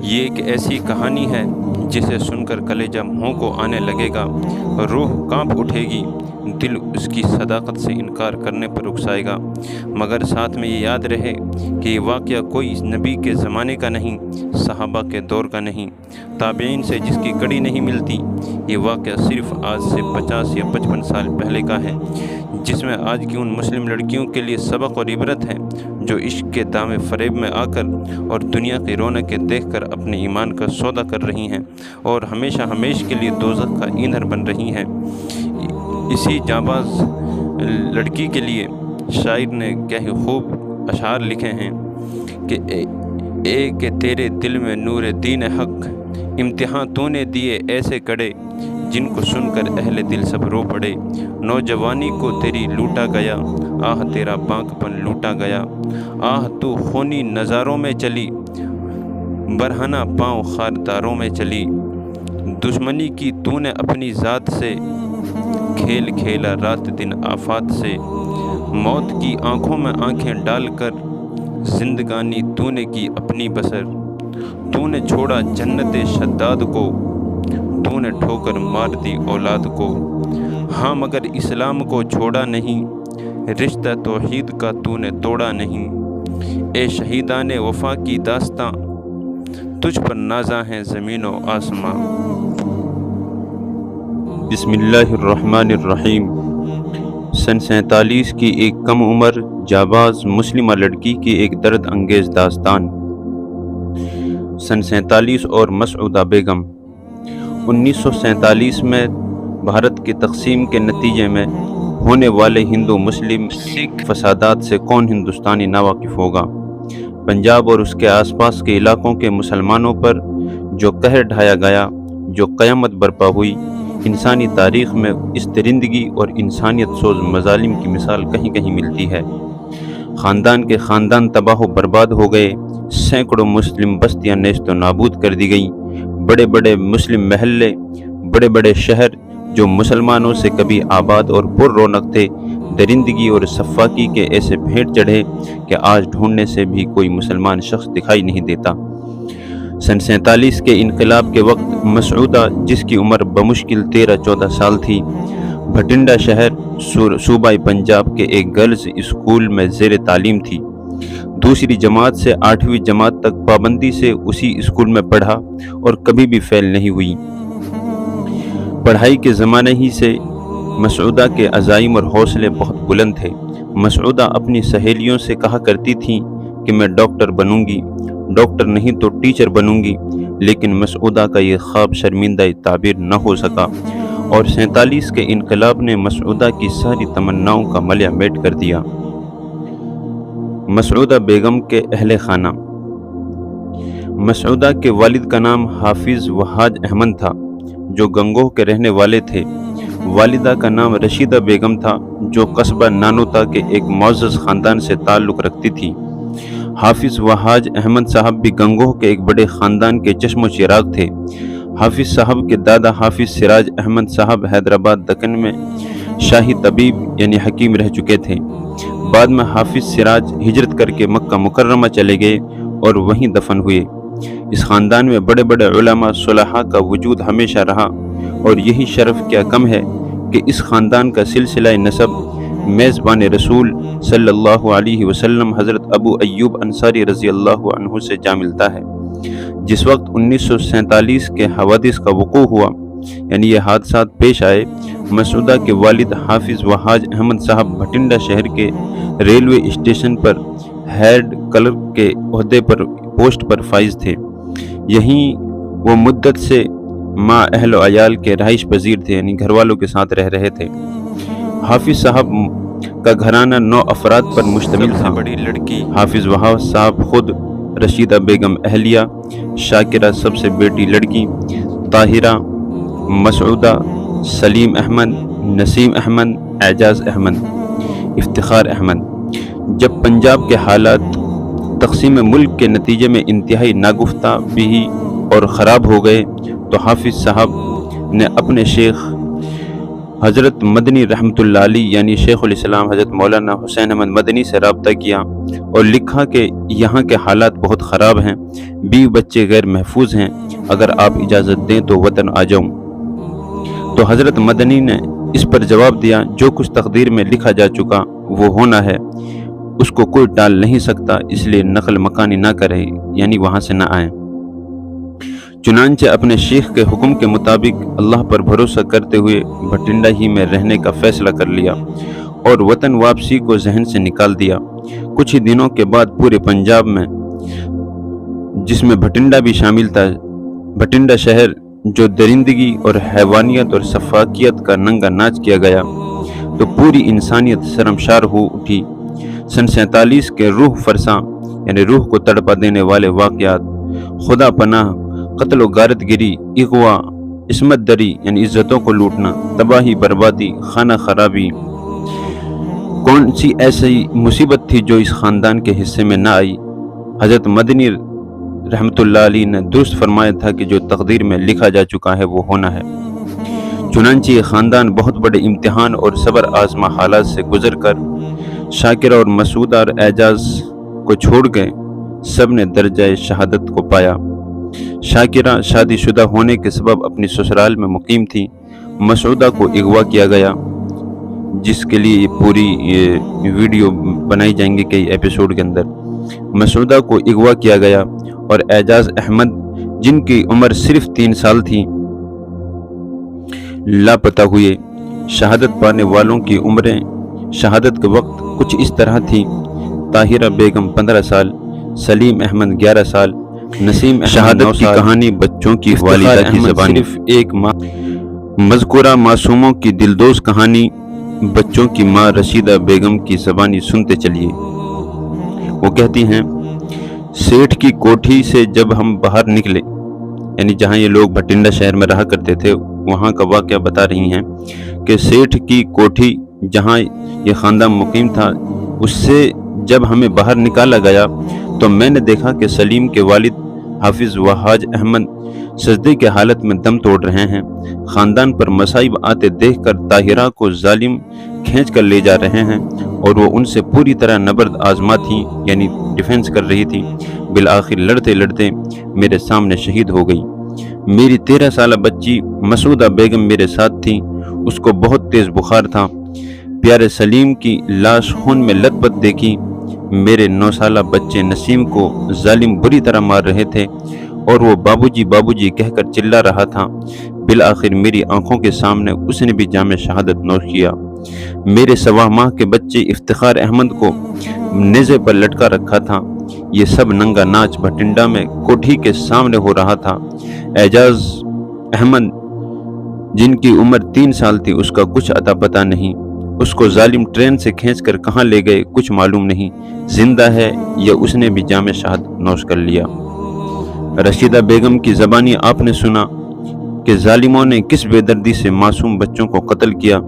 یہ ایک ایسی کہانی ہے جسے سن کر کلیجہ منہ کو آنے لگے گا، روح کانپ اٹھے گی، دل اس کی صداقت سے انکار کرنے پر اکسائے گا، مگر ساتھ میں یہ یاد رہے کہ یہ واقعہ کوئی نبی کے زمانے کا نہیں، صحابہ کے دور کا نہیں، تابعین سے جس کی کڑی نہیں ملتی۔ یہ واقعہ صرف آج سے 50 یا 55 سال پہلے کا ہے، جس میں آج کی ان مسلم لڑکیوں کے لیے سبق اور عبرت ہے جو عشق کے دام فریب میں آ کر اور دنیا کی رونقیں دیکھ کر اپنے ایمان کا سودا کر رہی ہیں اور ہمیشہ ہمیشہ کے لیے دوزخ کا ایندھن بن رہی ہیں۔ اسی جانباز لڑکی کے لیے شاعر نے کیا ہی خوب اشعار لکھے ہیں کہ کہ تیرے دل میں نور دین حق، امتحان تو نے دیے ایسے کڑے، جن کو سن کر اہل دل سب رو پڑے۔ نوجوانی کو تیری لوٹا گیا، آہ تیرا بانک پن لوٹا گیا، آہ تو خونی نظاروں میں چلی، برہنہ پاؤں خارداروں میں چلی، دشمنی کی تو نے اپنی ذات سے، کھیل کھیلا رات دن آفات سے، موت کی آنکھوں میں آنکھیں ڈال کر، زندگانی تو نے کی اپنی بسر، تو نے چھوڑا جنت شداد کو، تو نے ٹھوکر مار دی اولاد کو، ہاں مگر اسلام کو چھوڑا نہیں، رشتہ توحید کا تو نے توڑا نہیں، اے شہیدان وفا کی داستاں، تجھ پر نازاں ہیں زمین و آسماں۔ بسم اللہ الرحمن الرحیم۔ سن 47 کی ایک کم عمر جانباز مسلمہ لڑکی کی ایک درد انگیز داستان۔ سن 47 اور مسعودہ بیگم۔ 1947 میں بھارت کی تقسیم کے نتیجے میں ہونے والے ہندو مسلم سکھ فسادات سے کون ہندوستانی ناواقف ہوگا؟ پنجاب اور اس کے آس پاس کے علاقوں کے مسلمانوں پر جو قہر ڈھایا گیا، جو قیامت برپا ہوئی، انسانی تاریخ میں اس درندگی اور انسانیت سوز مظالم کی مثال کہیں کہیں ملتی ہے۔ خاندان کے خاندان تباہ و برباد ہو گئے، سینکڑوں مسلم بستیاں نیست و نابود کر دی گئیں، بڑے بڑے مسلم محلے، بڑے بڑے شہر جو مسلمانوں سے کبھی آباد اور پر رونق تھے، درندگی اور سفاکی کے ایسے بھیٹ چڑھے کہ آج ڈھونڈنے سے بھی کوئی مسلمان شخص دکھائی نہیں دیتا۔ سن 47 کے انقلاب کے وقت مسعودہ، جس کی عمر بمشکل 13-14 سال تھی، بھٹنڈا شہر صوبہ پنجاب کے ایک گرلز اسکول میں زیر تعلیم تھی۔ دوسری جماعت سے 8ویں جماعت تک پابندی سے اسی اسکول میں پڑھا اور کبھی بھی فیل نہیں ہوئی۔ پڑھائی کے زمانے ہی سے مسعودہ کے عزائم اور حوصلے بہت بلند تھے۔ مسعودہ اپنی سہیلیوں سے کہا کرتی تھیں کہ میں ڈاکٹر بنوں گی، ڈاکٹر نہیں تو ٹیچر بنوں گی، لیکن مسعودہ کا یہ خواب شرمندہ تعبیر نہ ہو سکا اور 47 کے انقلاب نے مسعودہ کی ساری تمناؤں کا ملیہ میٹ کر دیا۔ مسعودہ بیگم کے اہل خانہ۔ مسعودہ کے والد کا نام حافظ وہاج احمد تھا، جو گنگوہ کے رہنے والے تھے۔ والدہ کا نام رشیدہ بیگم تھا، جو قصبہ نانوتا کے ایک معزز خاندان سے تعلق رکھتی تھی۔ حافظ وہاج احمد صاحب بھی گنگوہ کے ایک بڑے خاندان کے چشم و چراغ تھے۔ حافظ صاحب کے دادا حافظ سراج احمد صاحب حیدرآباد دکن میں شاہی طبیب یعنی حکیم رہ چکے تھے۔ بعد میں حافظ سراج ہجرت کر کے مکہ مکرمہ چلے گئے اور وہیں دفن ہوئے۔ اس خاندان میں بڑے بڑے علماء صلحاء کا وجود ہمیشہ رہا اور یہی شرف کیا کم ہے کہ اس خاندان کا سلسلہ نسب میزبان رسول صلی اللہ علیہ وسلم حضرت ابو ایوب انصاری رضی اللہ عنہ سے جا ملتا ہے۔ جس وقت 1947 کے حوادث کا وقوع ہوا، یعنی یہ حادثات پیش آئے، مسعودہ کے والد حافظ وہاج احمد صاحب بھٹنڈا شہر کے ریلوے اسٹیشن پر ہیڈ کلرک کے عہدے پر پوسٹ پر فائز تھے۔ یہیں وہ مدت سے ماں اہل و عیال کے رہائش پذیر تھے، یعنی گھر والوں کے ساتھ رہ رہے تھے۔ حافظ صاحب کا گھرانہ 9 افراد پر مشتمل تھا۔ بڑی لڑکی حافظ وہاج صاحب خود، رشیدہ بیگم اہلیہ، شاکرہ سب سے بیٹی لڑکی، طاہرہ، مسعودہ، سلیم احمد، نسیم احمد، اعجاز احمد، افتخار احمد۔ جب پنجاب کے حالات تقسیم ملک کے نتیجے میں انتہائی ناگفتہ بھی اور خراب ہو گئے تو حافظ صاحب نے اپنے شیخ حضرت مدنی رحمۃ اللہ علیہ یعنی شیخ الاسلام حضرت مولانا حسین احمد مدنی سے رابطہ کیا اور لکھا کہ یہاں کے حالات بہت خراب ہیں، بیوی بچے غیر محفوظ ہیں، اگر آپ اجازت دیں تو وطن آ جاؤں۔ تو حضرت مدنی نے اس پر جواب دیا، جو کچھ تقدیر میں لکھا جا چکا وہ ہونا ہے، اس کو کوئی ٹال نہیں سکتا، اس لیے نقل مکانی نہ کریں، یعنی وہاں سے نہ آئیں۔ چنانچہ اپنے شیخ کے حکم کے مطابق اللہ پر بھروسہ کرتے ہوئے بھٹنڈا ہی میں رہنے کا فیصلہ کر لیا اور وطن واپسی کو ذہن سے نکال دیا۔ کچھ ہی دنوں کے بعد پورے پنجاب میں، جس میں بھٹنڈا بھی شامل تھا، بھٹنڈا شہر جو درندگی اور حیوانیت اور سفاکیت کا ننگا ناچ کیا گیا، تو پوری انسانیت شرمسار ہو اٹھی۔ سن 47 کے روح فرساں یعنی روح کو تڑپا دینے والے واقعات، خدا پناہ، قتل و غارت گری، اغوا، عصمت دری یعنی عزتوں کو لوٹنا، تباہی بربادی، خانہ خرابی، کون سی ایسی مصیبت تھی جو اس خاندان کے حصے میں نہ آئی؟ حضرت مدنی رحمۃ اللہ علیہ نے درست فرمایا تھا کہ جو تقدیر میں لکھا جا چکا ہے وہ ہونا ہے۔ چنانچہ یہ خاندان بہت بڑے امتحان اور صبر آزما حالات سے گزر کر شاکرہ اور مسعودہ اور اعجاز کو چھوڑ گئے، سب نے درجہ شہادت کو پایا۔ شاکرہ شادی شدہ ہونے کے سبب اپنی سسرال میں مقیم تھی، مسعودہ کو اغوا کیا گیا، جس کے لیے پوری ویڈیو بنائی جائیں گے کئی ایپیسوڈ کے اندر۔ مسعودہ کو اغوا کیا گیا اور اعجاز احمد، جن کی عمر صرف 3 سال تھی، لاپتہ ہوئے۔ شہادت پانے والوں کی عمریں شہادت کے وقت کچھ اس طرح تھی: طاہرہ بیگم 15 سال، سلیم احمد 11 سال، نسیم شہادت کی کہانی بچوں کی والدہ کی زبان صرف 1 ماہ، مذکورہ معصوموں کی دلدوز کہانی بچوں کی ماں رشیدہ بیگم کی زبانی سنتے چلیے۔ وہ کہتی ہیں، سیٹھ کی کوٹھی سے جب ہم باہر نکلے، یعنی جہاں یہ لوگ بھٹنڈا شہر میں رہا کرتے تھے وہاں کا واقعہ بتا رہی ہیں کہ سیٹھ کی کوٹھی جہاں یہ خاندان مقیم تھا، اس سے جب ہمیں باہر نکالا گیا تو میں نے دیکھا کہ سلیم کے والد حافظ و حاج احمد سجدے کے حالت میں دم توڑ رہے ہیں۔ خاندان پر مصائب آتے دیکھ کر طاہرہ کو ظالم کھینچ کر لے جا رہے ہیں اور وہ ان سے پوری طرح نبرد آزما تھی، یعنی ڈیفنس کر رہی تھی۔ بالآخر لڑتے لڑتے میرے سامنے شہید ہو گئی۔ میری 13 سالہ بچی مسعودہ بیگم میرے ساتھ تھی، اس کو بہت تیز بخار تھا۔ پیارے سلیم کی لاش خون میں لت پت دیکھی۔ میرے 9 سالہ بچے نسیم کو ظالم بری طرح مار رہے تھے اور وہ بابو جی کہہ کر چلا رہا تھا۔ بالآخر میری آنکھوں کے سامنے اس نے بھی جام شہادت نوش کیا۔ میرے 1.25 ماہ کے بچے افتخار احمد کو نیزے پر لٹکا رکھا تھا۔ یہ سب ننگا ناچ بھٹنڈا میں کوٹھی کے سامنے ہو رہا تھا۔ اعجاز احمد، جن کی عمر 3 سال تھی، اس کا کچھ اتا پتہ نہیں۔ اس کو ظالم ٹرین سے کھینچ کر کہاں لے گئے کچھ معلوم نہیں، زندہ ہے یا اس نے بھی جام شہادت نوش کر لیا۔ رشیدہ بیگم کی زبانی آپ نے سنا کہ ظالموں نے کس بے دردی سے معصوم بچوں کو قتل کیا۔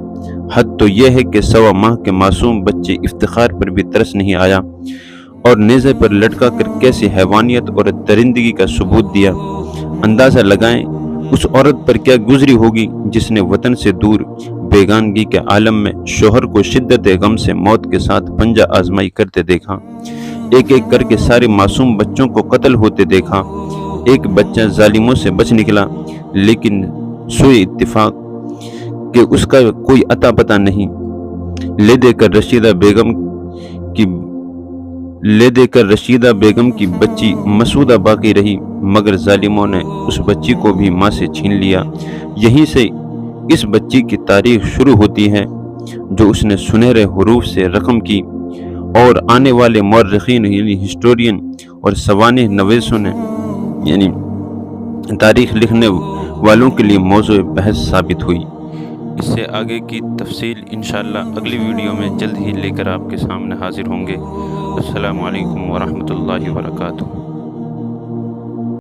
حد تو یہ ہے کہ 1.25 ماہ کے معصوم بچے افتخار پر بھی ترس نہیں آیا اور نیزے پر لٹکا کر کیسی حیوانیت اور درندگی کا ثبوت دیا۔ اندازہ لگائیں اس عورت پر کیا گزری ہوگی جس نے وطن سے دور بیگانگی کے عالم میں شوہر کو شدت غم سے موت کے ساتھ پنجہ آزمائی کرتے دیکھا، ایک ایک کر کے سارے معصوم بچوں کو قتل ہوتے دیکھا۔ ایک بچہ ظالموں سے بچ نکلا، لیکن سوئے اتفاق کہ اس کا کوئی اتا پتہ نہیں۔ لے دے کر رشیدہ بیگم کی بچی مسعودہ باقی رہی، مگر ظالموں نے اس بچی کو بھی ماں سے چھین لیا۔ یہیں سے اس بچی کی تاریخ شروع ہوتی ہے جو اس نے سنہرے حروف سے رقم کی، اور آنے والے مورخین یعنی ہسٹورین اور سوانح نویسوں نے یعنی تاریخ لکھنے والوں کے لیے موضوع بحث ثابت ہوئی۔ اس سے آگے کی تفصیل انشاءاللہ اگلی ویڈیو میں جلد ہی لے کر آپ کے سامنے حاضر ہوں گے۔ السلام علیکم ورحمۃ اللہ وبرکاتہ۔